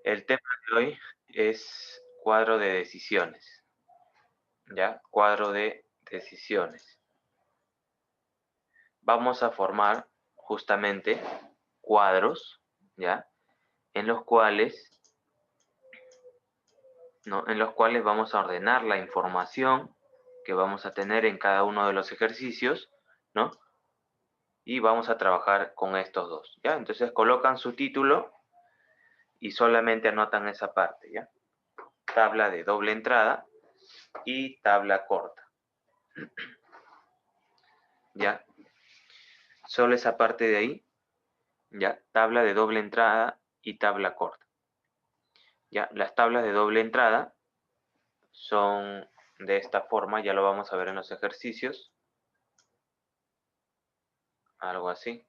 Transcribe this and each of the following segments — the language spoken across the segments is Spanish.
El tema de hoy es cuadro de decisiones, ¿ya? Cuadro de decisiones. Vamos a formar justamente cuadros, ¿ya? En los cuales, ¿no? En los cuales vamos a ordenar la información que vamos a tener en cada uno de los ejercicios, ¿no? Y vamos a trabajar con estos dos, ¿ya? Entonces colocan su título y solamente anotan esa parte, ¿ya? Tabla de doble entrada y tabla corta, ¿ya? Solo esa parte de ahí, ¿ya? Tabla de doble entrada y tabla corta, ¿ya? Las tablas de doble entrada son de esta forma, ya lo vamos a ver en los ejercicios, algo así.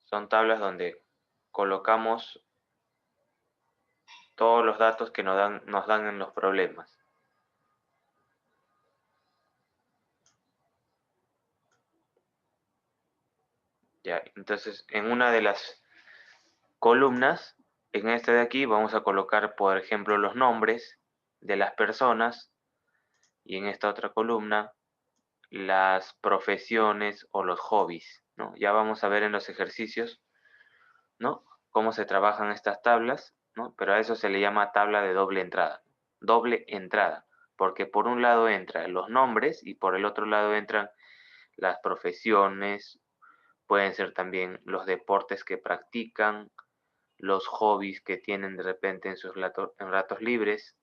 Son tablas donde colocamos todos los datos que nos dan en los problemas. ¿Ya? Entonces, en una de las columnas, en esta de aquí, vamos a colocar, por ejemplo, los nombres de las personas y en esta otra columna, las profesiones o los hobbies, ¿no? Ya vamos a ver en los ejercicios, ¿no? Cómo se trabajan estas tablas, ¿no? Pero a eso se le llama tabla de doble entrada. Doble entrada, porque por un lado entran los nombres y por el otro lado entran las profesiones, pueden ser también los deportes que practican, los hobbies que tienen de repente en sus ratos libres.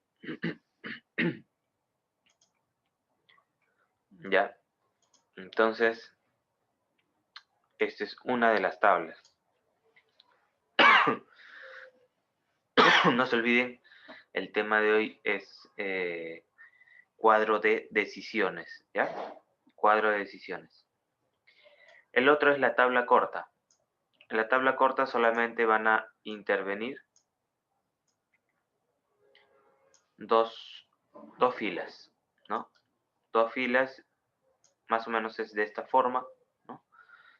¿Ya? Entonces, esta es una de las tablas. No se olviden, el tema de hoy es cuadro de decisiones, ¿ya? Cuadro de decisiones. El otro es la tabla corta. En la tabla corta solamente van a intervenir dos filas, ¿no? Dos filas, más o menos es de esta forma, ¿no?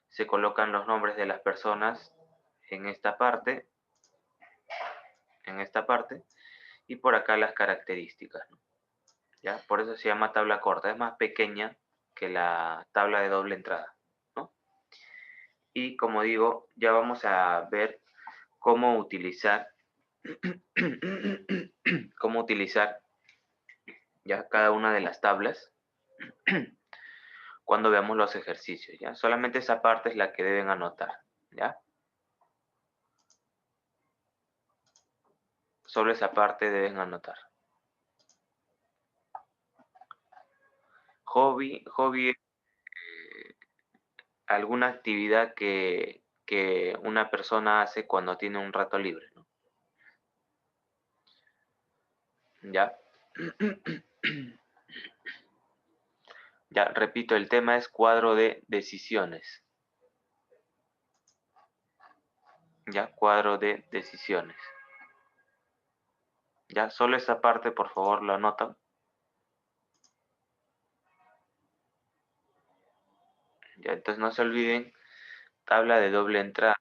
Se colocan los nombres de las personas en esta parte, y por acá las características, ¿no? ¿Ya? Por eso se llama tabla corta, es más pequeña que la tabla de doble entrada, ¿no? Y como digo, ya vamos a ver cómo utilizar cómo utilizar ya cada una de las tablas cuando veamos los ejercicios, ¿ya? Solamente esa parte es la que deben anotar, ¿ya? Solo esa parte deben anotar. Hobby es alguna actividad que una persona hace cuando tiene un rato libre, ¿no? ¿Ya? Ya, repito, el tema es cuadro de decisiones. Ya, cuadro de decisiones. Ya, solo esa parte, por favor, lo anotan. Ya, entonces no se olviden, tabla de doble entrada.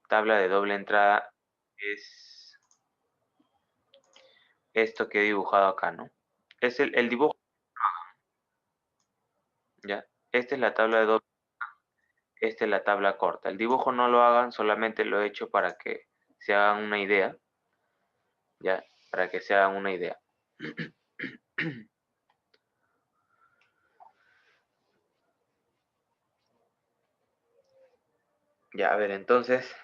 Tabla de doble entrada es esto que he dibujado acá, ¿no? Es el dibujo, ¿ya? Esta es la tabla de doble, esta es la tabla corta. El dibujo no lo hagan, solamente lo he hecho para que se hagan una idea, ¿ya? Para que se hagan una idea. Ya, a ver, entonces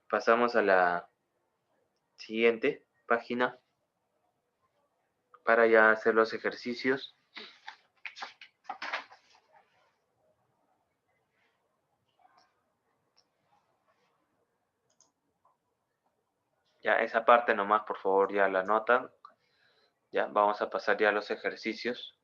pasamos a la siguiente página para ya hacer los ejercicios. Ya esa parte nomás, por favor, ya la anotan. Ya, vamos a pasar ya a los ejercicios.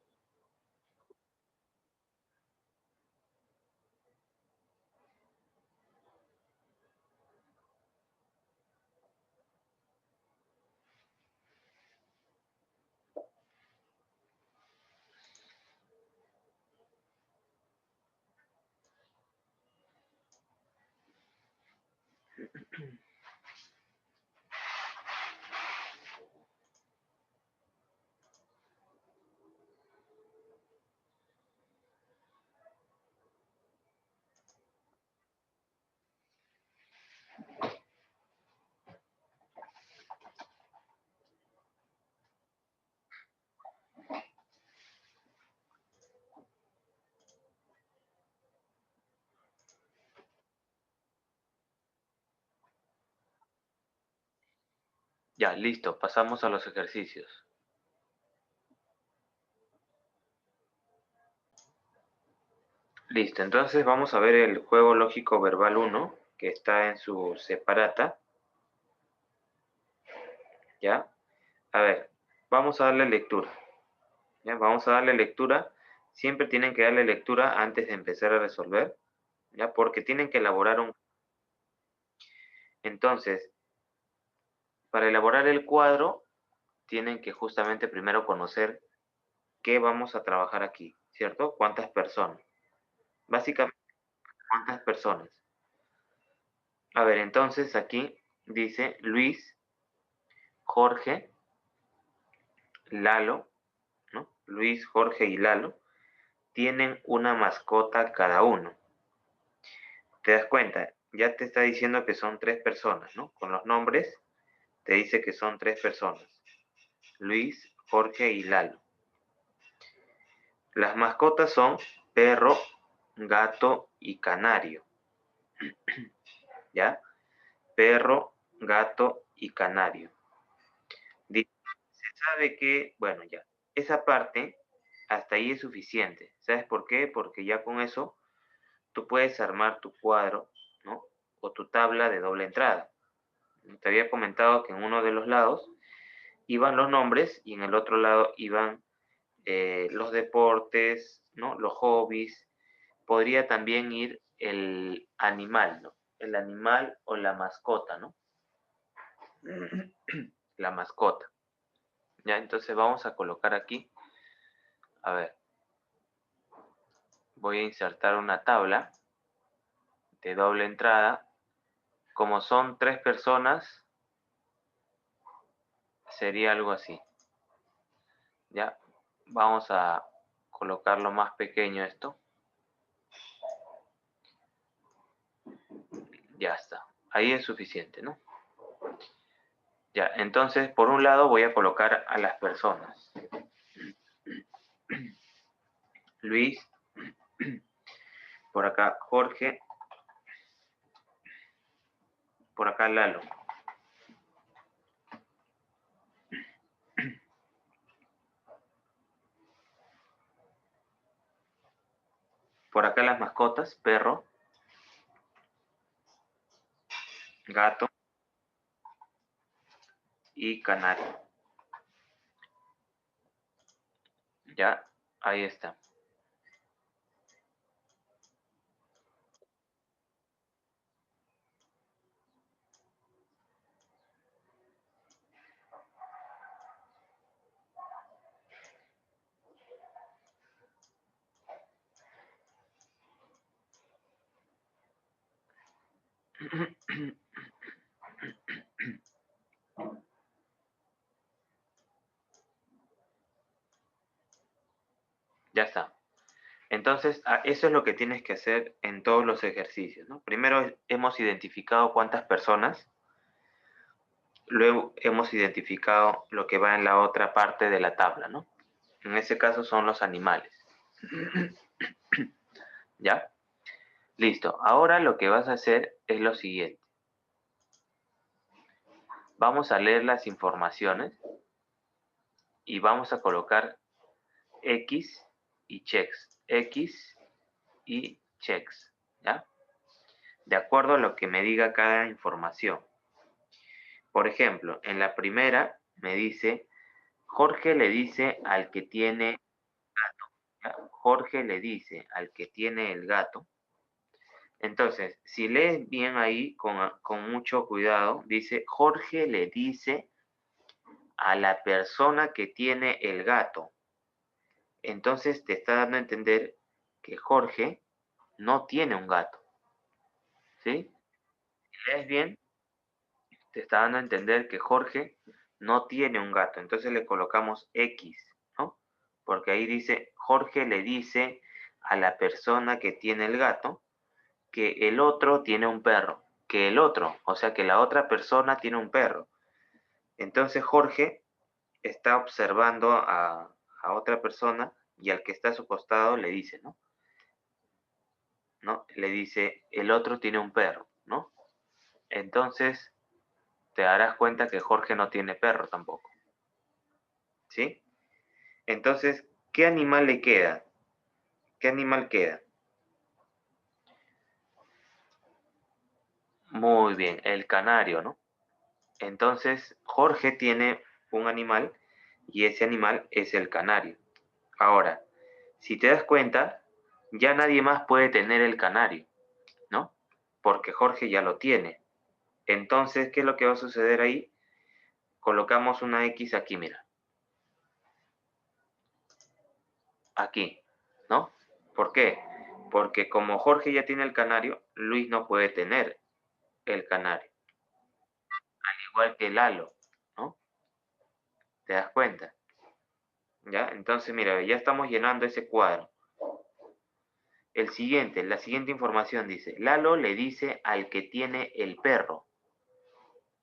Ya, listo. Pasamos a los ejercicios. Listo, entonces vamos a ver el juego lógico verbal 1, que está en su separata. ¿Ya? A ver, vamos a darle lectura. ¿Ya? Vamos a darle lectura. Siempre tienen que darle lectura antes de empezar a resolver, ¿ya? Porque tienen que elaborar un... Entonces, para elaborar el cuadro, tienen que justamente primero conocer qué vamos a trabajar aquí, ¿cierto? ¿Cuántas personas? Básicamente, ¿cuántas personas? A ver, entonces aquí dice Luis, Jorge, Lalo, ¿no? Luis, Jorge y Lalo tienen una mascota cada uno. ¿Te das cuenta? Ya te está diciendo que son 3 personas, ¿no? Con los nombres te dice que son 3 personas. Luis, Jorge y Lalo. Las mascotas son perro, gato y canario. ¿Ya? Perro, gato y canario. Se sabe que, bueno, ya, esa parte hasta ahí es suficiente. ¿Sabes por qué? Porque ya con eso tú puedes armar tu cuadro, ¿no? O tu tabla de doble entrada. Te había comentado que en uno de los lados iban los nombres y en el otro lado iban los deportes, ¿no? Los hobbies. Podría también ir el animal, ¿no? El animal o la mascota, ¿no? La mascota. Ya, entonces vamos a colocar aquí, a ver, voy a insertar una tabla de doble entrada. Como son 3 personas, sería algo así. Ya, vamos a colocarlo más pequeño esto. Ya está. Ahí es suficiente, ¿no? Ya, entonces, por un lado voy a colocar a las personas. Luis, por acá Jorge, por acá Lalo. Por acá las mascotas, perro, gato y canario. Ya, ahí está. Ya está. Entonces, eso es lo que tienes que hacer en todos los ejercicios, ¿no? Primero hemos identificado cuántas personas, luego hemos identificado lo que va en la otra parte de la tabla, ¿no? En ese caso son los animales. ¿Ya? Listo. Ahora lo que vas a hacer es lo siguiente. Vamos a leer las informaciones y vamos a colocar X y checks. X y checks. ¿Ya? De acuerdo a lo que me diga cada información. Por ejemplo, en la primera me dice, Jorge le dice al que tiene gato. ¿Ya? Jorge le dice al que tiene el gato. Entonces, si lees bien ahí, con mucho cuidado, dice, Jorge le dice a la persona que tiene el gato. Entonces te está dando a entender que Jorge no tiene un gato. ¿Sí? Si lees bien, te está dando a entender que Jorge no tiene un gato. Entonces le colocamos X, ¿no? Porque ahí dice, Jorge le dice a la persona que tiene el gato que el otro tiene un perro. Que el otro, o sea que la otra persona tiene un perro. Entonces Jorge está observando a otra persona y al que está a su costado le dice, ¿no? ¿No? Le dice, el otro tiene un perro, ¿no? Entonces te darás cuenta que Jorge no tiene perro tampoco, ¿sí? Entonces, ¿qué animal le queda? ¿Qué animal queda? Muy bien, el canario, ¿no? Entonces, Jorge tiene un animal y ese animal es el canario. Ahora, si te das cuenta, ya nadie más puede tener el canario, ¿no? Porque Jorge ya lo tiene. Entonces, ¿qué es lo que va a suceder ahí? Colocamos una X aquí, mira. Aquí, ¿no? ¿Por qué? Porque como Jorge ya tiene el canario, Luis no puede tener el canario. Al igual que Lalo, ¿no? ¿Te das cuenta? ¿Ya? Entonces, mira, ya estamos llenando ese cuadro. La siguiente información dice, Lalo le dice al que tiene el perro.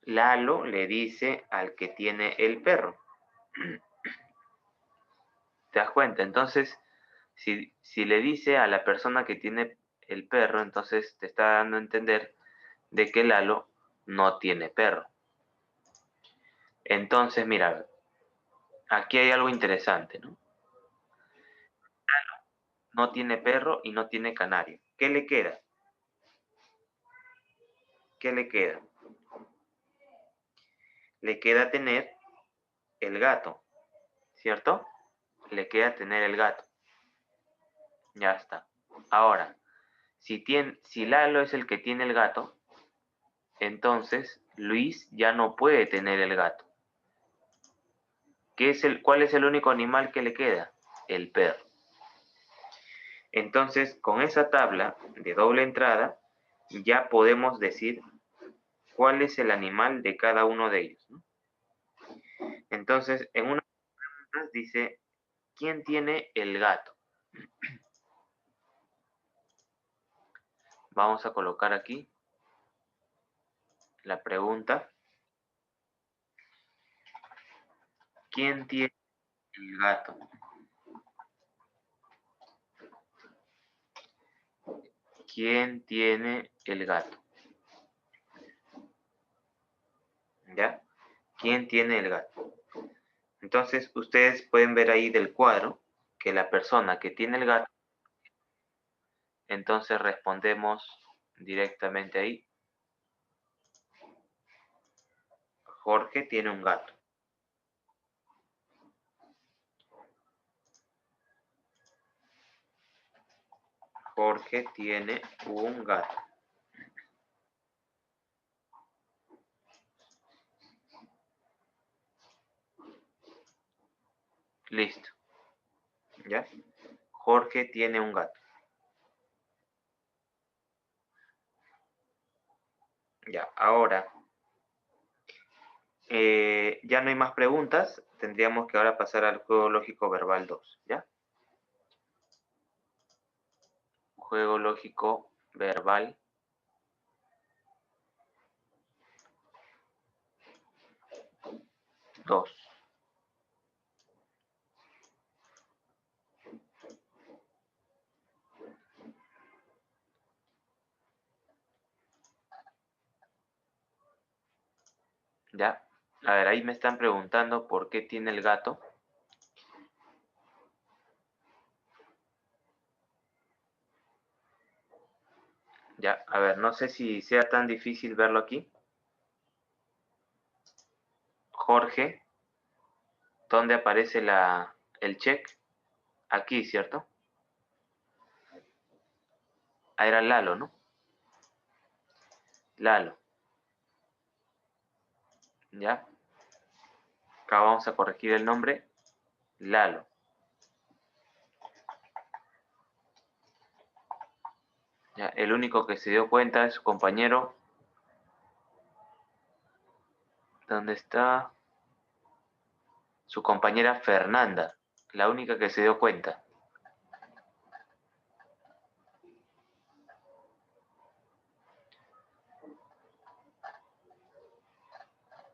Lalo le dice al que tiene el perro. ¿Te das cuenta? Entonces, si le dice a la persona que tiene el perro, entonces te está dando a entender de que Lalo no tiene perro. Entonces, mira, aquí hay algo interesante, ¿no? No tiene perro y no tiene canario. ¿Qué le queda? ¿Qué le queda? Le queda tener el gato, ¿cierto? Le queda tener el gato. Ya está. Ahora, si Lalo es el que tiene el gato, entonces Luis ya no puede tener el gato. ¿Cuál es el único animal que le queda? El perro. Entonces, con esa tabla de doble entrada, ya podemos decir cuál es el animal de cada uno de ellos, ¿no? Entonces, en una dice, ¿quién tiene el gato? Vamos a colocar aquí la pregunta, ¿quién tiene el gato? ¿Quién tiene el gato? ¿Ya? ¿Quién tiene el gato? Entonces, ustedes pueden ver ahí del cuadro que la persona que tiene el gato, entonces respondemos directamente ahí. Jorge tiene un gato. Jorge tiene un gato. Listo. ¿Ya? Jorge tiene un gato. Ya, ahora, ya no hay más preguntas. Tendríamos que ahora pasar al juego lógico verbal 2, ¿ya? Juego lógico verbal 2. ¿Ya? A ver, ahí me están preguntando por qué tiene el gato. Ya, a ver, no sé si sea tan difícil verlo aquí. Jorge, ¿dónde aparece el check? Aquí, ¿cierto? Ah, era Lalo, ¿no? Lalo. ¿Ya? Acá vamos a corregir el nombre. Lalo. ¿Ya? El único que se dio cuenta es su compañero ¿Dónde está su compañera Fernanda? La única que se dio cuenta.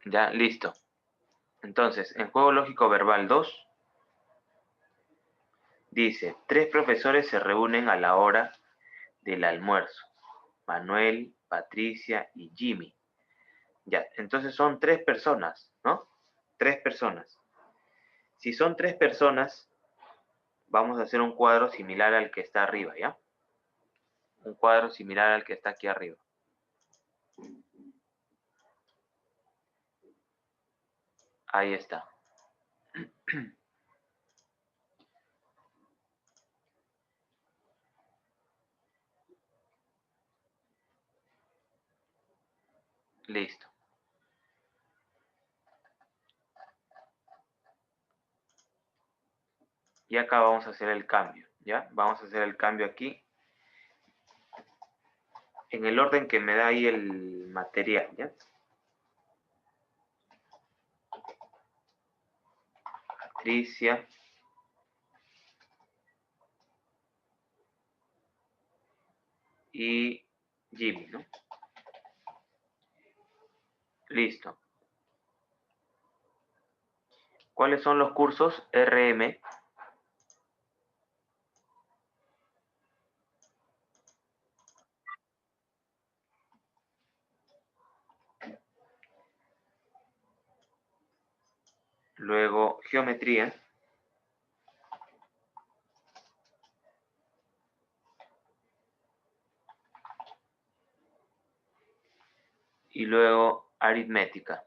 Ya, listo. Entonces, en juego lógico verbal 2, dice, 3 profesores se reúnen a la hora del almuerzo. Manuel, Patricia y Jimmy. Ya, entonces son 3 personas, ¿no? 3 personas. Si son 3 personas, vamos a hacer un cuadro similar al que está arriba, ¿ya? Un cuadro similar al que está aquí arriba. Ahí está. Listo. Y acá vamos a hacer el cambio, ¿ya? Vamos a hacer el cambio aquí. En el orden que me da ahí el material, ¿ya? Patricia. Y Jimmy, ¿no? Listo. ¿Cuáles son los cursos RM? Luego geometría. Y luego aritmética.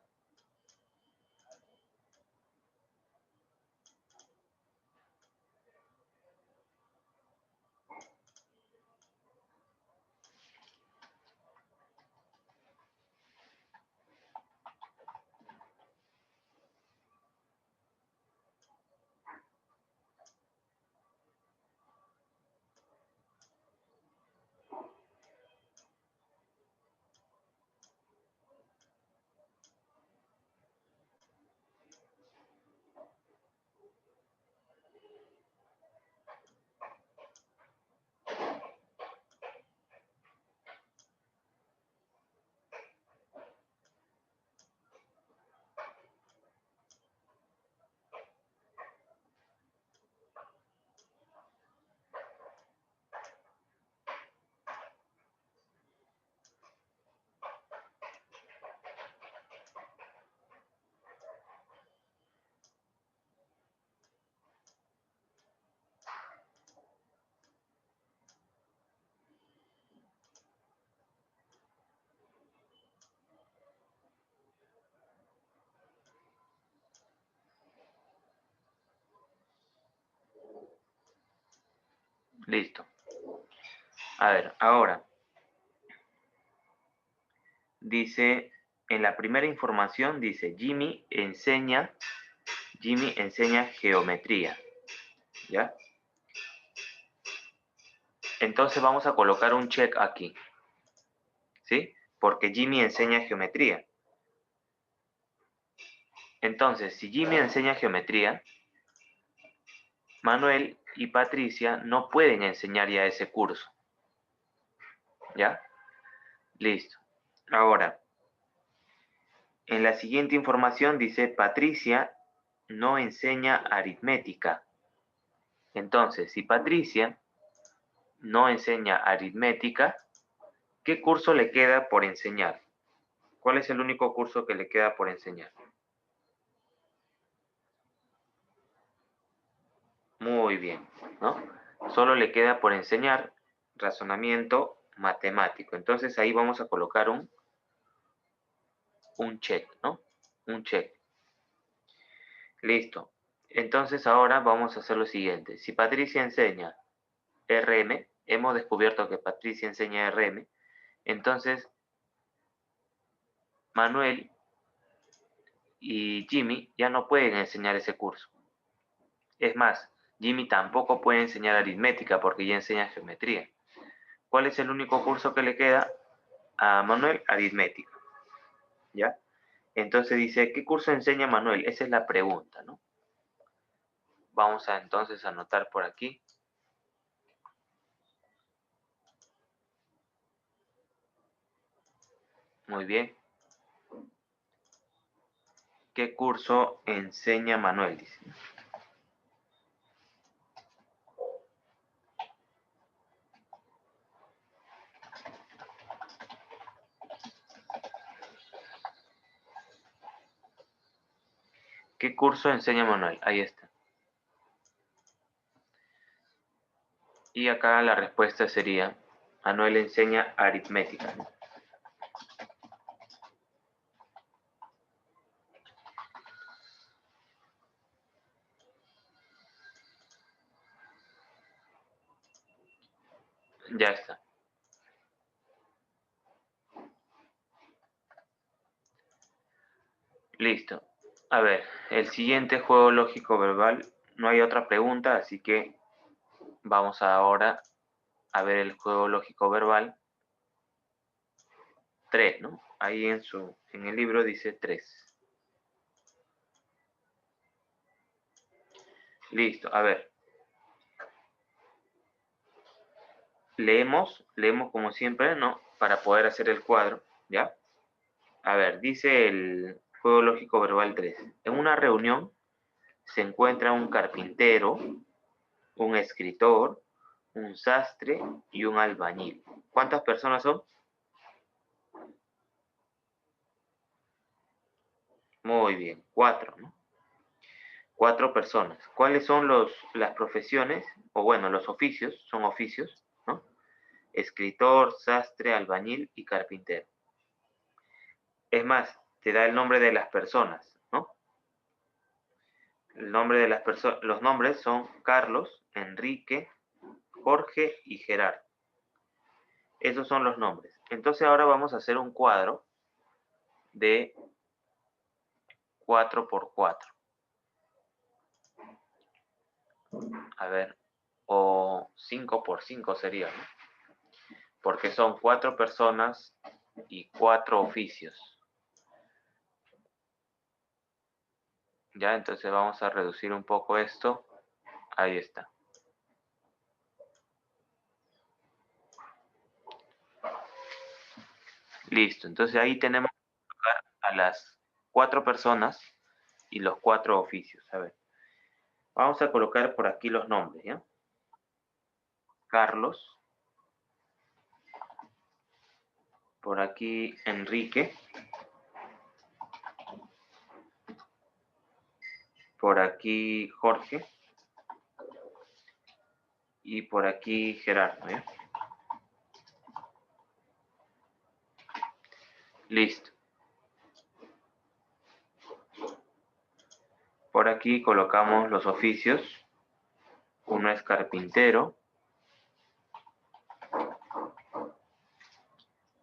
Listo. A ver, ahora. Dice, en la primera información dice, Jimmy enseña geometría. ¿Ya? Entonces vamos a colocar un check aquí. ¿Sí? Porque Jimmy enseña geometría. Entonces, si Jimmy enseña geometría, Manuel y Patricia no pueden enseñar ya ese curso. ¿Ya? Listo. Ahora, en la siguiente información dice, Patricia no enseña aritmética. Entonces, si Patricia no enseña aritmética, ¿qué curso le queda por enseñar? ¿Cuál es el único curso que le queda por enseñar? Muy bien, ¿no? Solo le queda por enseñar razonamiento matemático. Entonces ahí vamos a colocar un check, ¿no? Un check. Listo. Entonces ahora vamos a hacer lo siguiente. Si Patricia enseña RM, hemos descubierto que Patricia enseña RM, entonces Manuel y Jimmy ya no pueden enseñar ese curso. Es más, Jimmy tampoco puede enseñar aritmética porque ya enseña geometría. ¿Cuál es el único curso que le queda a Manuel? Aritmética. ¿Ya? Entonces dice, ¿qué curso enseña Manuel? Esa es la pregunta, ¿no? Vamos a entonces anotar por aquí. Muy bien. ¿Qué curso enseña Manuel? Dice. ¿Qué curso enseña Manuel? Ahí está. Y acá la respuesta sería, Manuel enseña aritmética, ¿no? Ya está. Listo. A ver, el siguiente juego lógico verbal, no hay otra pregunta, así que vamos ahora a ver el juego lógico verbal 3, ¿no? Ahí en el libro dice 3. Listo, a ver. Leemos como siempre, ¿no? Para poder hacer el cuadro, ¿ya? A ver, dice el juego lógico verbal 3. En una reunión se encuentra un carpintero, un escritor, un sastre y un albañil. ¿Cuántas personas son? Muy bien, 4, ¿no? 4 personas. ¿Cuáles son las profesiones? O bueno, los oficios, son oficios, ¿no? Escritor, sastre, albañil y carpintero. Es más, te da el nombre de las personas, ¿no? El nombre de las personas, los nombres son Carlos, Enrique, Jorge y Gerardo. Esos son los nombres. Entonces ahora vamos a hacer un cuadro de 4×4. A ver, o 5×5 sería, ¿no? Porque son 4 personas y 4 oficios. Ya, entonces vamos a reducir un poco esto. Ahí está. Listo, entonces ahí tenemos a las 4 personas y los 4 oficios. A ver, vamos a colocar por aquí los nombres, ¿ya? Carlos, por aquí Enrique, por aquí Jorge y por aquí Gerardo, ¿ya? Listo. Por aquí colocamos los oficios. Uno es carpintero,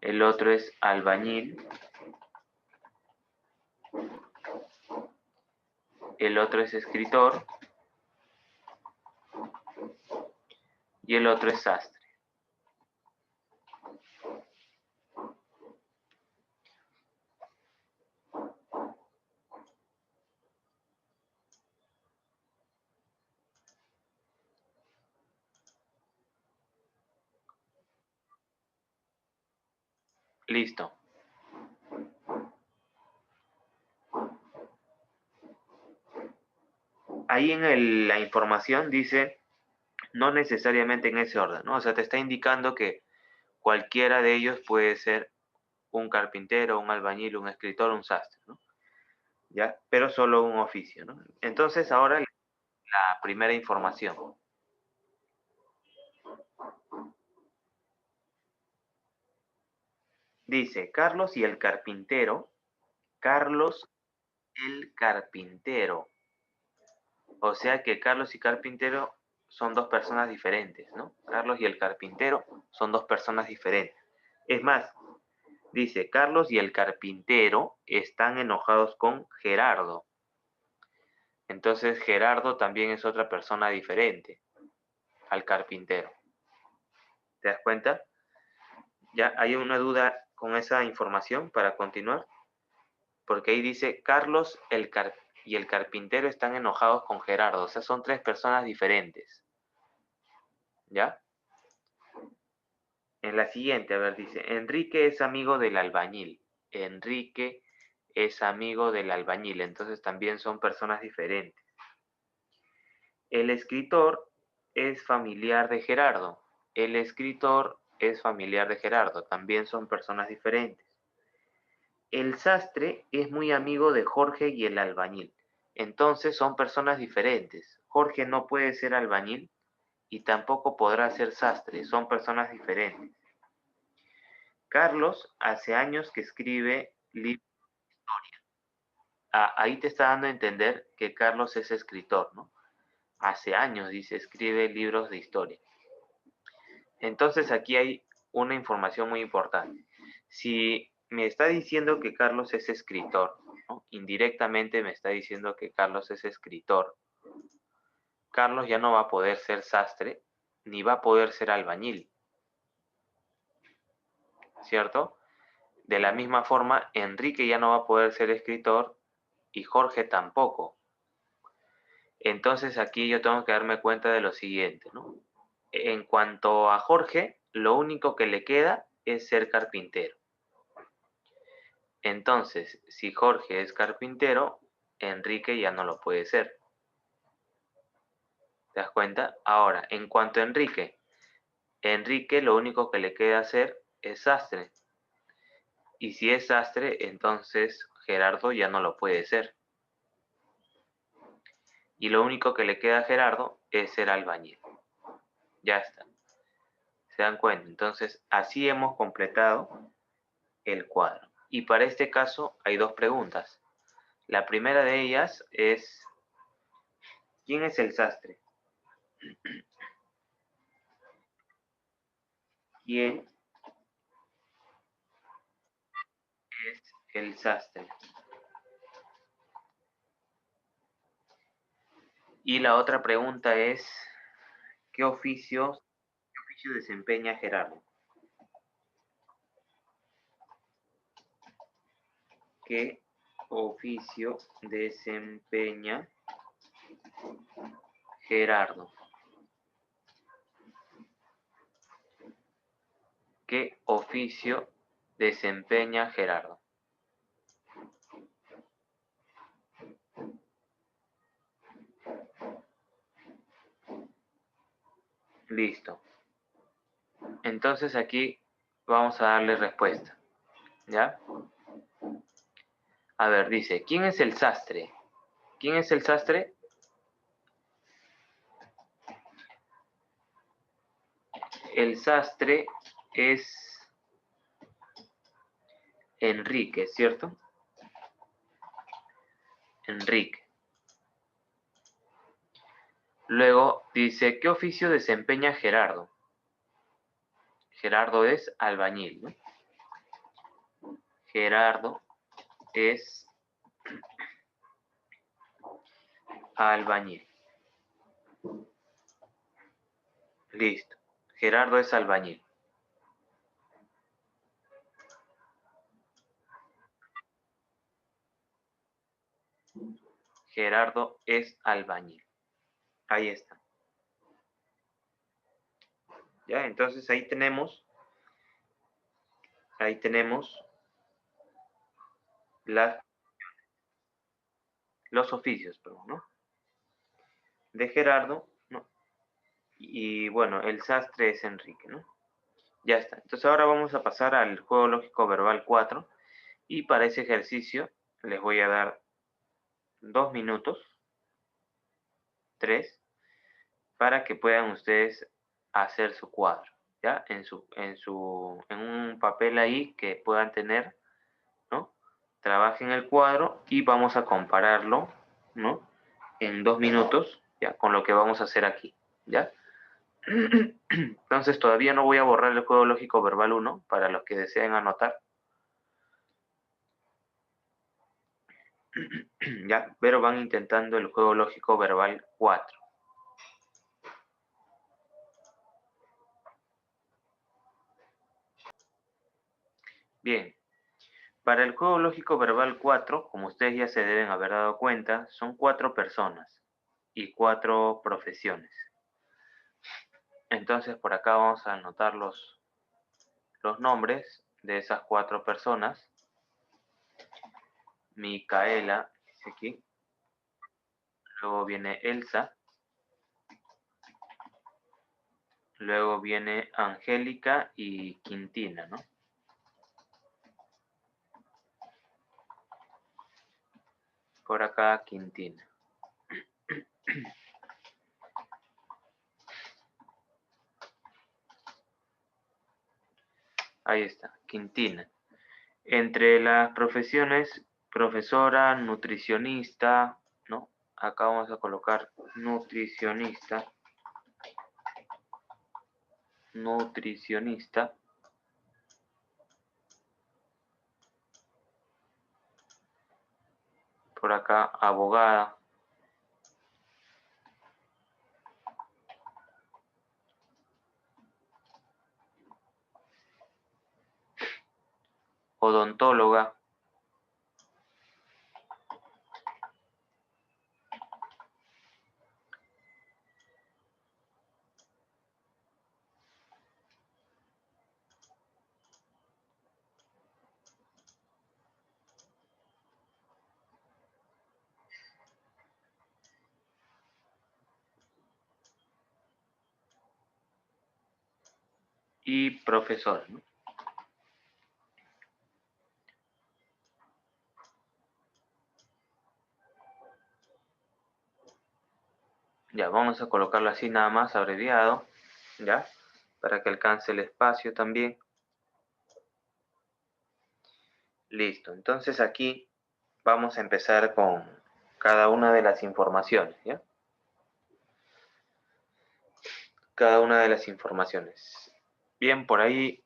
el otro es albañil, el otro es escritor y el otro es sastre. Listo. Ahí en la información dice, no necesariamente en ese orden, ¿no? O sea, te está indicando que cualquiera de ellos puede ser un carpintero, un albañil, un escritor, un sastre, ¿no? ¿Ya? Pero solo un oficio, ¿no? Entonces ahora la primera información. Dice, Carlos y el carpintero. Carlos el carpintero. O sea que Carlos y carpintero son dos personas diferentes, ¿no? Carlos y el carpintero son dos personas diferentes. Es más, dice, Carlos y el carpintero están enojados con Gerardo. Entonces Gerardo también es otra persona diferente al carpintero. ¿Te das cuenta? ¿Ya hay una duda con esa información para continuar? Porque ahí dice Carlos y el carpintero están enojados con Gerardo. O sea, son tres personas diferentes. ¿Ya? En la siguiente, a ver, dice, Enrique es amigo del albañil. Enrique es amigo del albañil. Entonces también son personas diferentes. El escritor es familiar de Gerardo. El escritor es familiar de Gerardo. También son personas diferentes. El sastre es muy amigo de Jorge y el albañil. Entonces son personas diferentes. Jorge no puede ser albañil y tampoco podrá ser sastre. Son personas diferentes. Carlos hace años que escribe libros. Ahí te está dando a entender que Carlos es escritor, ¿no? Hace años, dice, escribe libros de historia. Entonces aquí hay una información muy importante. Si me está diciendo que Carlos es escritor, ¿no? Indirectamente me está diciendo que Carlos es escritor, Carlos ya no va a poder ser sastre ni va a poder ser albañil, ¿cierto? De la misma forma, Enrique ya no va a poder ser escritor y Jorge tampoco. Entonces aquí yo tengo que darme cuenta de lo siguiente, ¿no? En cuanto a Jorge, lo único que le queda es ser carpintero. Entonces, si Jorge es carpintero, Enrique ya no lo puede ser. ¿Te das cuenta? Ahora, en cuanto a Enrique lo único que le queda hacer es sastre. Y si es sastre, entonces Gerardo ya no lo puede ser. Y lo único que le queda a Gerardo es ser albañil. Ya está. ¿Se dan cuenta? Entonces, así hemos completado el cuadro. Y para este caso hay dos preguntas. La primera de ellas es, ¿quién es el sastre? ¿Quién es el sastre? Y la otra pregunta es, ¿qué oficio desempeña Gerardo? ¿Qué oficio desempeña Gerardo? ¿Qué oficio desempeña Gerardo? Listo. Entonces aquí vamos a darle respuesta. ¿Ya? A ver, dice, ¿quién es el sastre? ¿Quién es el sastre? El sastre es Enrique, ¿cierto? Enrique. Luego dice, ¿qué oficio desempeña Gerardo? Gerardo es albañil, ¿no? Gerardo es albañil. Listo. Gerardo es albañil. Gerardo es albañil. Ahí está. ¿Ya? Entonces ahí tenemos los oficios, perdón, ¿no? De Gerardo, ¿no? Y bueno, el sastre es Enrique, ¿no? Ya está. Entonces ahora vamos a pasar al juego lógico verbal 4 y para ese ejercicio les voy a dar 2 minutos, 3, para que puedan ustedes hacer su cuadro, ¿ya? En un papel ahí que puedan tener, ¿no? Trabajen el cuadro y vamos a compararlo, ¿no? En 2 minutos, ¿ya? Con lo que vamos a hacer aquí, ¿ya? Entonces todavía no voy a borrar el juego lógico verbal 1 para los que deseen anotar. Ya, pero van intentando el juego lógico verbal 4. Bien, Para el juego lógico verbal 4, como ustedes ya se deben haber dado cuenta, son 4 personas y 4 profesiones. Entonces por acá vamos a anotar los nombres de esas 4 personas. Micaela, dice aquí. Luego viene Elsa. Luego viene Angélica y Quintina, ¿no? Por acá Quintina. Ahí está, Quintina. Entre las profesiones, profesora, nutricionista, ¿no? Acá vamos a colocar nutricionista. Nutricionista. Por acá, abogada. Odontóloga. Y profesora, ¿no? Ya, vamos a colocarlo así nada más, abreviado, ¿ya? Para que alcance el espacio también. Listo, entonces aquí vamos a empezar con cada una de las informaciones, ¿ya? Cada una de las informaciones. Bien, por ahí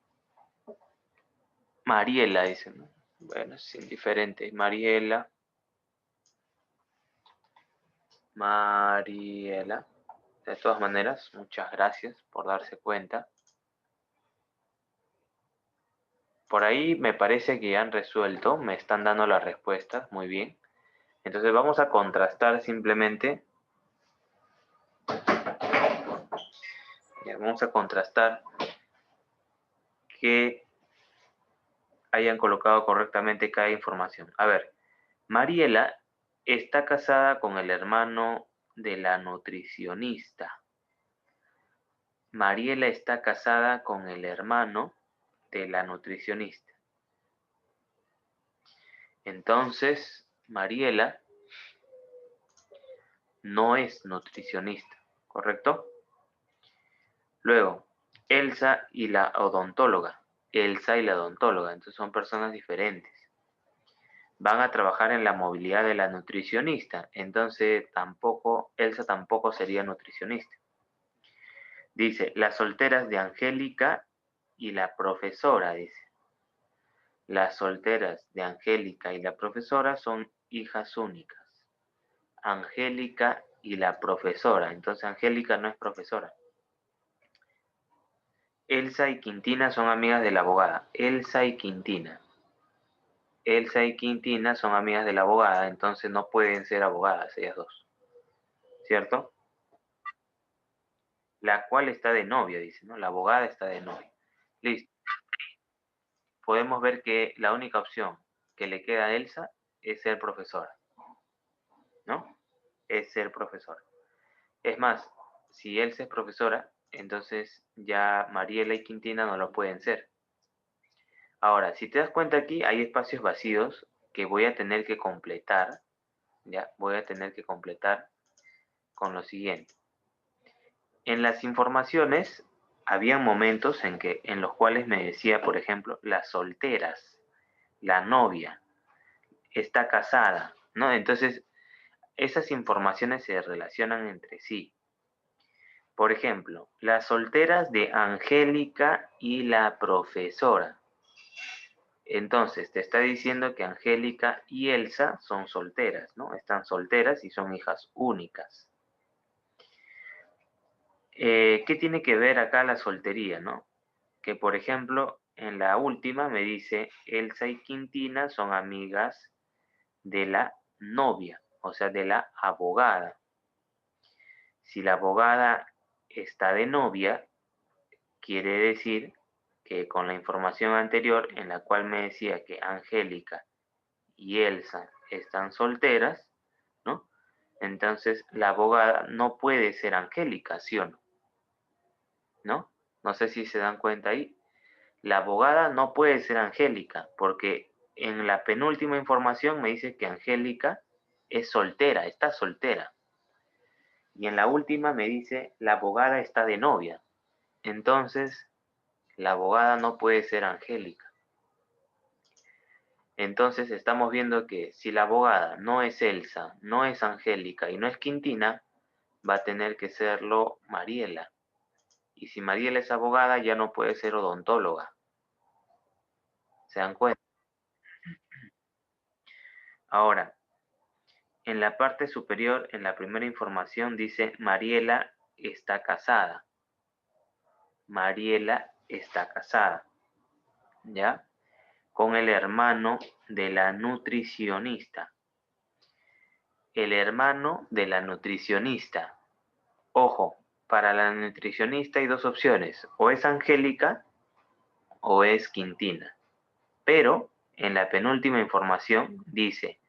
Mariela dice, ¿no? Bueno, es indiferente. Mariela. Mariela. De todas maneras, muchas gracias por darse cuenta. Por ahí me parece que ya han resuelto, me están dando las respuestas, muy bien. Entonces vamos a contrastar simplemente. Ya, vamos a contrastar que hayan colocado correctamente cada información. A ver, Mariela está casada con el hermano de la nutricionista. Mariela está casada con el hermano de la nutricionista. Entonces, Mariela no es nutricionista, ¿correcto? Luego, Elsa y la odontóloga. Elsa y la odontóloga, entonces son personas diferentes. Van a trabajar en la movilidad de la nutricionista, entonces Elsa tampoco sería nutricionista. Dice, las solteras de Angélica y la profesora, dice. Las solteras de Angélica y la profesora son hijas únicas. Angélica y la profesora. Entonces Angélica no es profesora. Elsa y Quintina son amigas de la abogada. Elsa y Quintina. Elsa y Quintina son amigas de la abogada, entonces no pueden ser abogadas ellas dos. ¿Cierto? La cual está de novia, dice, ¿no? La abogada está de novia. Listo. Podemos ver que la única opción que le queda a Elsa es ser profesora. ¿No? Es ser profesora. Es más, si Elsa es profesora, entonces ya Mariela y Quintina no lo pueden ser. Ahora, si te das cuenta aquí, hay espacios vacíos que voy a tener que completar. Ya, voy a tener que completar con lo siguiente. En las informaciones, había momentos en los cuales me decía, por ejemplo, las solteras, la novia, está casada, ¿no? Entonces, esas informaciones se relacionan entre sí. Por ejemplo, las solteras de Angélica y la profesora. Entonces, te está diciendo que Angélica y Elsa son solteras, ¿no? Están solteras y son hijas únicas. ¿Qué tiene que ver acá la soltería, no? Que, por ejemplo, en la última me dice, Elsa y Quintina son amigas de la novia, o sea, de la abogada. Si la abogada está de novia, quiere decir que con la información anterior en la cual me decía que Angélica y Elsa están solteras, ¿no? Entonces la abogada no puede ser Angélica, ¿sí o no? ¿No? No sé si se dan cuenta ahí. La abogada no puede ser Angélica, porque en la penúltima información me dice que Angélica es soltera, está soltera. Y en la última me dice la abogada está de novia. Entonces, la abogada no puede ser Angélica. Entonces estamos viendo que si la abogada no es Elsa, no es Angélica y no es Quintina, va a tener que serlo Mariela. Y si Mariela es abogada, ya no puede ser odontóloga. ¿Se dan cuenta? Ahora, en la parte superior, en la primera información, dice Mariela está casada. Mariela está casada. ¿Ya? Con el hermano de la nutricionista. El hermano de la nutricionista. Ojo, para la nutricionista hay dos opciones, o es Angélica o es Quintina. Pero en la penúltima información dice,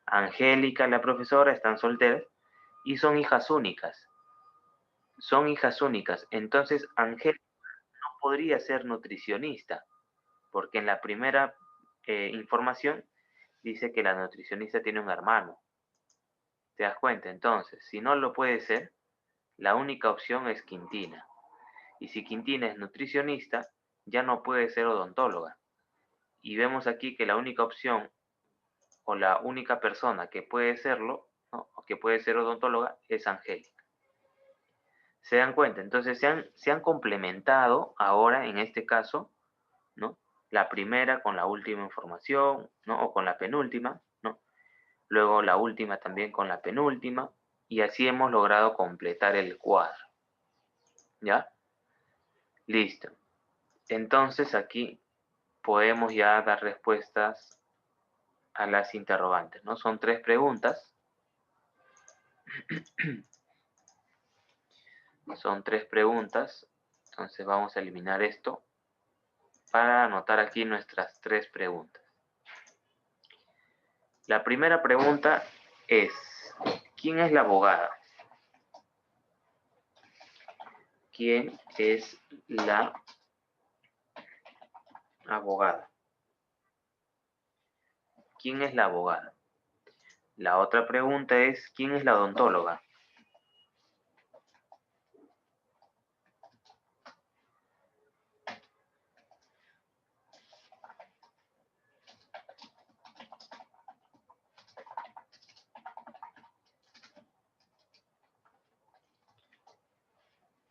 Angélica, la profesora, están solteras y son hijas únicas. Son hijas únicas. Entonces, Angélica no podría ser nutricionista, porque en la primera información dice que la nutricionista tiene un hermano. ¿Te das cuenta? Entonces, si no lo puede ser, la única opción es Quintina. Y si Quintina es nutricionista, ya no puede ser odontóloga. Y vemos aquí que la única opción o la única persona que puede serlo, ¿no? O que puede ser odontóloga, es Angélica. ¿Se dan cuenta? Entonces se han complementado ahora, en este caso, ¿no? La primera con la última información, ¿no? O con la penúltima, ¿no? Luego la última también con la penúltima, y así hemos logrado completar el cuadro. ¿Ya? Listo. Entonces aquí podemos ya dar respuestas a las interrogantes, ¿no? Son 3 preguntas. Son 3 preguntas. Entonces vamos a eliminar esto para anotar aquí nuestras 3 preguntas. La primera pregunta es, ¿quién es la abogada? ¿Quién es la abogada? ¿Quién es la abogada? La otra pregunta es, ¿quién es la odontóloga?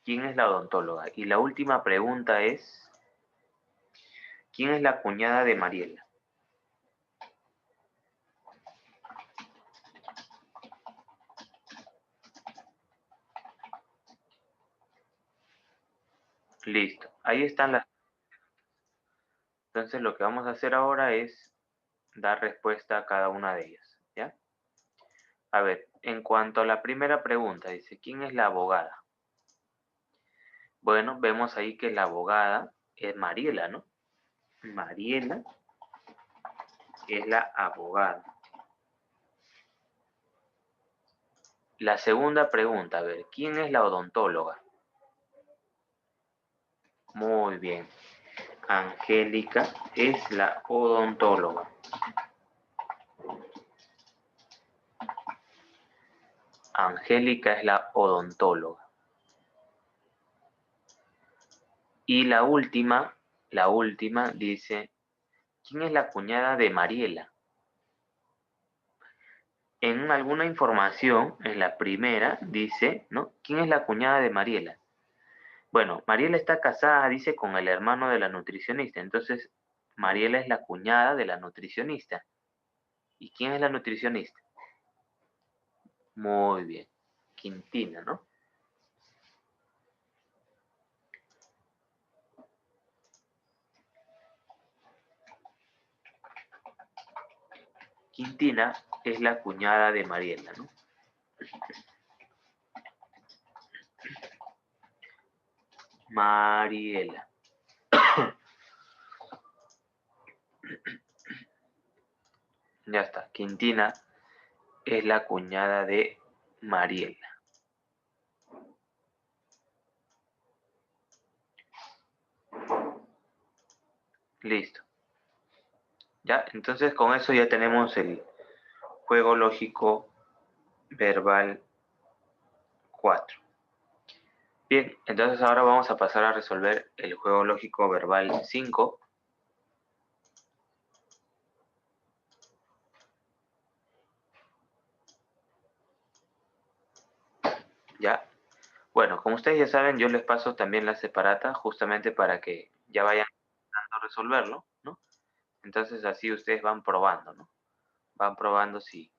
¿Quién es la odontóloga? Y la última pregunta es, ¿quién es la cuñada de Mariela? Listo. Ahí están las... Entonces lo que vamos a hacer ahora es dar respuesta a cada una de ellas. ¿Ya? A ver, en cuanto a la primera pregunta, dice, ¿quién es la abogada? Bueno, vemos ahí que la abogada es Mariela, ¿no? Mariela es la abogada. La segunda pregunta, a ver, ¿quién es la odontóloga? Muy bien. Angélica es la odontóloga. Angélica es la odontóloga. Y la última dice, ¿quién es la cuñada de Mariela? En alguna información, en la primera, dice, ¿no? ¿Quién es la cuñada de Mariela? Bueno, Mariela está casada, dice, con el hermano de la nutricionista. Entonces, Mariela es la cuñada de la nutricionista. ¿Y quién es la nutricionista? Muy bien. Quintina, ¿no? Quintina es la cuñada de Mariela, ¿no? Mariela. Ya está. Quintina es la cuñada de Mariela. Listo. Ya, entonces con eso ya tenemos el juego lógico verbal 4. Bien, entonces ahora vamos a pasar a resolver el juego lógico verbal 5. Ya. Bueno, como ustedes ya saben, yo les paso también la separata justamente para que ya vayan a resolverlo, ¿no? Entonces así ustedes van probando, ¿no? Van probando si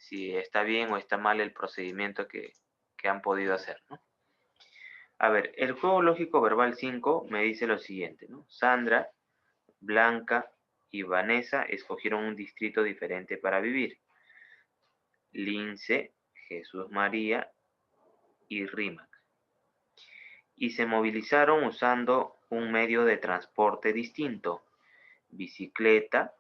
está bien o está mal el procedimiento que han podido hacer, ¿no? A ver, el juego lógico verbal 5 me dice lo siguiente, ¿no? Sandra, Blanca y Vanessa escogieron un distrito diferente para vivir. Lince, Jesús María y Rímac. Y se movilizaron usando un medio de transporte distinto. Bicicleta,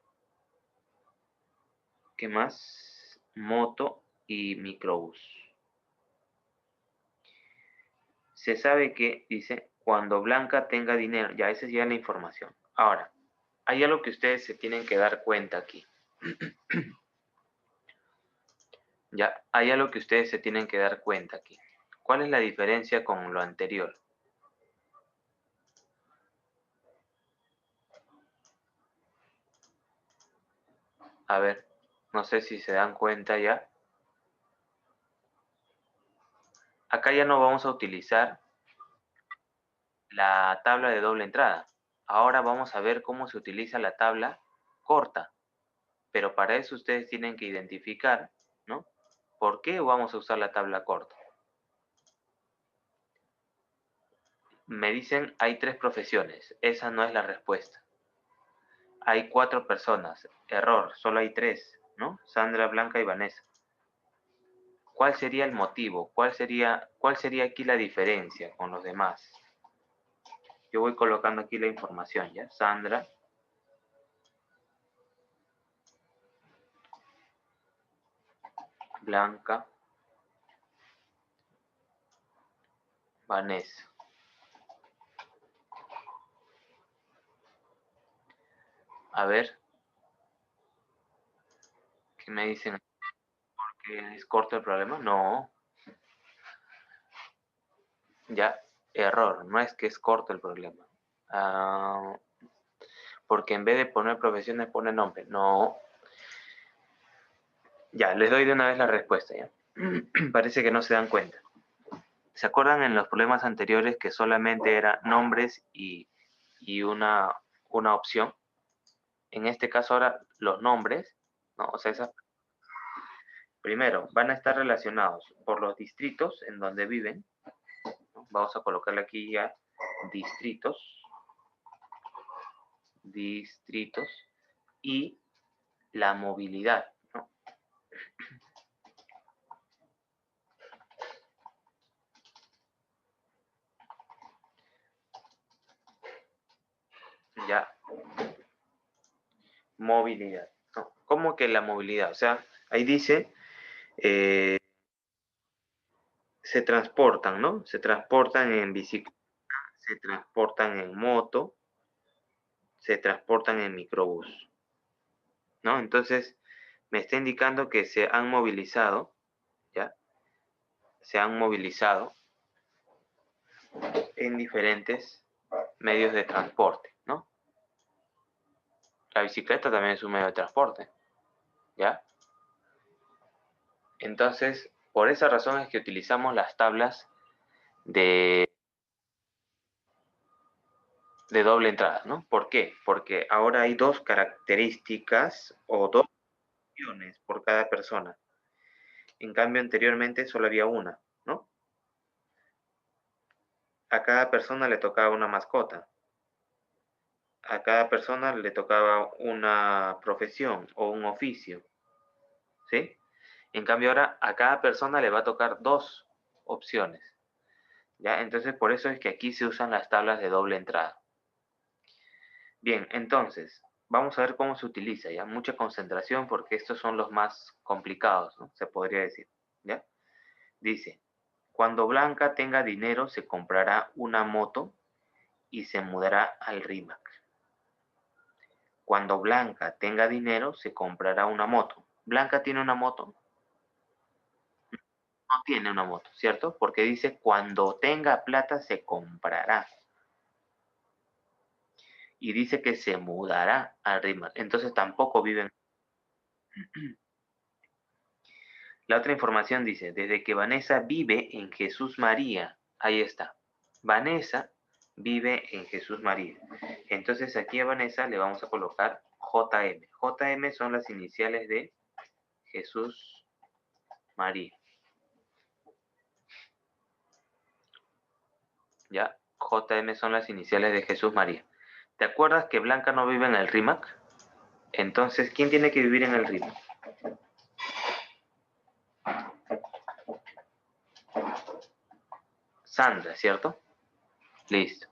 ¿qué más? Moto y microbús. Se sabe que, dice, cuando Blanca tenga dinero, ya esa es ya la información. Ahora, hay algo que ustedes se tienen que dar cuenta aquí. Ya, hay algo que ustedes se tienen que dar cuenta aquí. ¿Cuál es la diferencia con lo anterior? A ver, no sé si se dan cuenta ya. Acá ya no vamos a utilizar la tabla de doble entrada. Ahora vamos a ver cómo se utiliza la tabla corta. Pero para eso ustedes tienen que identificar, ¿no? ¿Por qué vamos a usar la tabla corta? Me dicen, hay 3 profesiones. Esa no es la respuesta. Hay 4 personas. Error, solo hay 3, ¿no? Sandra, Blanca y Vanessa. ¿Cuál sería el motivo? ¿Cuál sería aquí la diferencia con los demás? Yo voy colocando aquí la información, ¿ya? Sandra, Blanca, Vanessa. A ver, ¿qué me dicen? ¿Que es corto el problema? No. Ya, error. No es que es corto el problema. Porque en vez de poner profesiones pone nombre. No. Ya, les doy de una vez la respuesta, ¿ya? Parece que no se dan cuenta. ¿Se acuerdan en los problemas anteriores que solamente era nombres y una opción? En este caso ahora los nombres, ¿no? O sea, primero van a estar relacionados por los distritos en donde viven, ¿no? Vamos a colocarle aquí ya distritos y la movilidad, ¿no? Ya, movilidad, ¿no? ¿Cómo que la movilidad? O sea, ahí dice, se transportan, ¿no? Se transportan en bicicleta, se transportan en moto, se transportan en microbús, ¿no? Entonces, me está indicando que se han movilizado, ¿ya? Se han movilizado en diferentes medios de transporte, ¿no? La bicicleta también es un medio de transporte, ¿ya? Entonces, por esa razón es que utilizamos las tablas de doble entrada, ¿no? ¿Por qué? Porque ahora hay 2 características o 2 opciones por cada persona. En cambio, anteriormente solo había una, ¿no? A cada persona le tocaba una mascota. a cada persona le tocaba una profesión o un oficio, ¿sí? En cambio ahora a cada persona le va a tocar 2 opciones, ¿ya? Entonces por eso es que aquí se usan las tablas de doble entrada. Bien, entonces, vamos a ver cómo se utiliza, ¿ya? Mucha concentración porque estos son los más complicados, ¿no? Se podría decir, ¿ya? Dice, cuando Blanca tenga dinero se comprará una moto y se mudará al RIMAC. Cuando Blanca tenga dinero se comprará una moto. ¿Blanca tiene una moto? No tiene una moto, ¿cierto? Porque dice, cuando tenga plata se comprará. Y dice que se mudará al RIMAC. Entonces tampoco viven. La otra información dice, desde que Vanessa vive en Jesús María. Ahí está. Vanessa vive en Jesús María. Entonces aquí a Vanessa le vamos a colocar JM. JM son las iniciales de Jesús María. ¿Ya? JM son las iniciales de Jesús María. ¿Te acuerdas que Blanca no vive en el RIMAC? Entonces, ¿quién tiene que vivir en el RIMAC? Sandra, ¿cierto? Listo.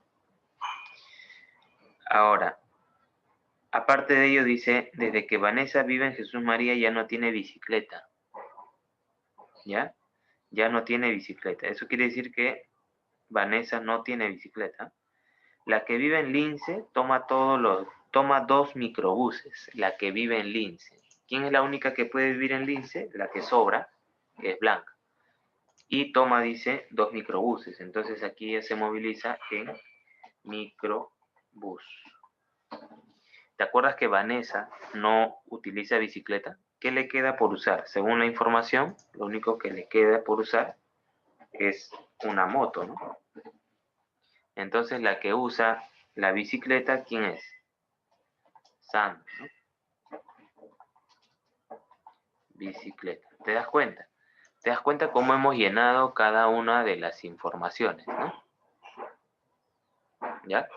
Ahora, aparte de ello dice, desde que Vanessa vive en Jesús María ya no tiene bicicleta. ¿Ya? Ya no tiene bicicleta. Eso quiere decir que Vanessa no tiene bicicleta. La que vive en Lince toma 2 microbuses. La que vive en Lince. ¿Quién es la única que puede vivir en Lince? La que sobra, que es Blanca. Y toma, dice, 2 microbuses. Entonces aquí ya se moviliza en microbús. ¿Te acuerdas que Vanessa no utiliza bicicleta? ¿Qué le queda por usar? Según la información, lo único que le queda por usar es una moto, ¿no? Entonces la que usa la bicicleta, ¿quién es? Sandra, ¿no? Bicicleta. ¿Te das cuenta? ¿Te das cuenta cómo hemos llenado cada una de las informaciones, ¿no? ¿Ya?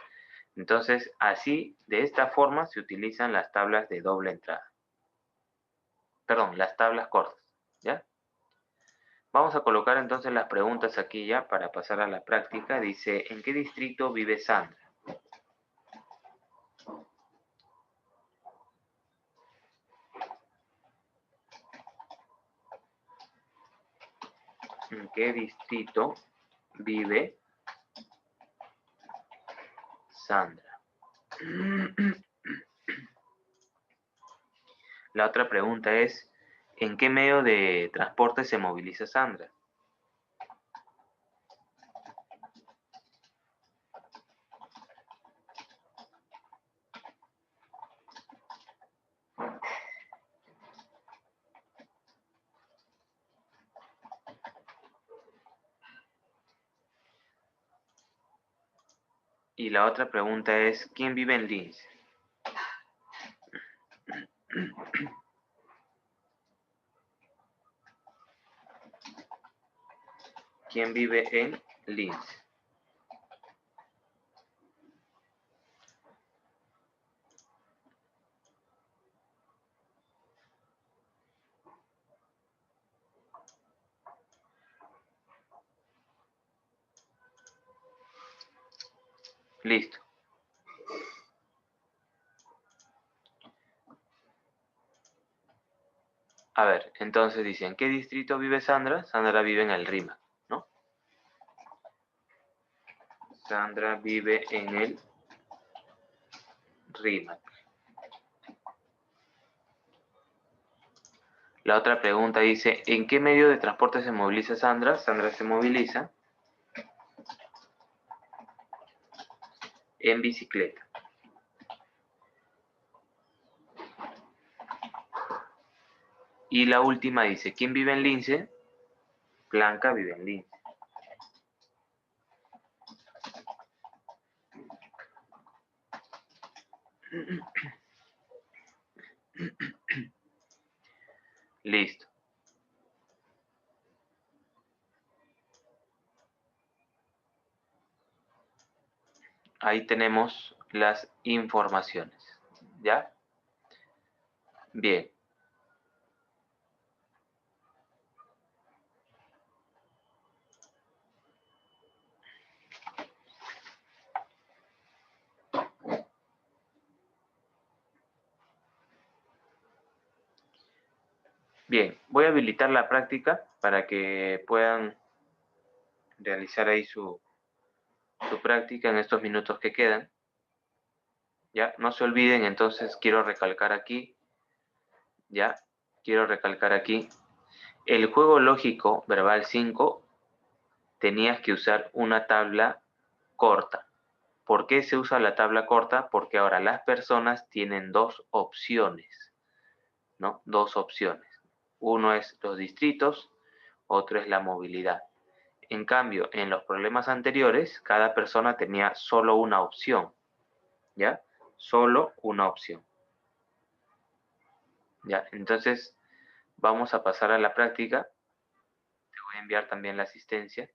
Entonces, así, de esta forma, se utilizan las tablas de doble entrada. Perdón, las tablas cortas, ¿ya? Vamos a colocar entonces las preguntas aquí ya para pasar a la práctica. Dice, ¿en qué distrito vive Sandra? ¿En qué distrito vive Sandra? La otra pregunta es, ¿en qué medio de transporte se moviliza Sandra? Y la otra pregunta es, ¿quién vive en Linz? ¿Quién vive en Linz? Listo. A ver, entonces dicen, ¿qué distrito vive Sandra? Sandra vive en el RIMAC, ¿no? Sandra vive en el RIMAC. La otra pregunta dice, ¿en qué medio de transporte se moviliza Sandra? Sandra se moviliza en bicicleta. Y la última dice, ¿quién vive en Lince? Blanca vive en Lince. Listo. Ahí tenemos las informaciones. ¿Ya? Bien. Bien, voy a habilitar la práctica para que puedan realizar ahí su práctica en estos minutos que quedan. Ya, no se olviden, entonces quiero recalcar aquí, ya, quiero recalcar aquí, el juego lógico verbal 5 tenías que usar una tabla corta. ¿Por qué se usa la tabla corta? Porque ahora las personas tienen dos opciones, ¿no? Dos opciones. Uno es los distritos, otro es la movilidad. En cambio, en los problemas anteriores, cada persona tenía solo una opción, ¿ya? Solo una opción. ¿Ya? Entonces, vamos a pasar a la práctica. Te voy a enviar también la asistencia.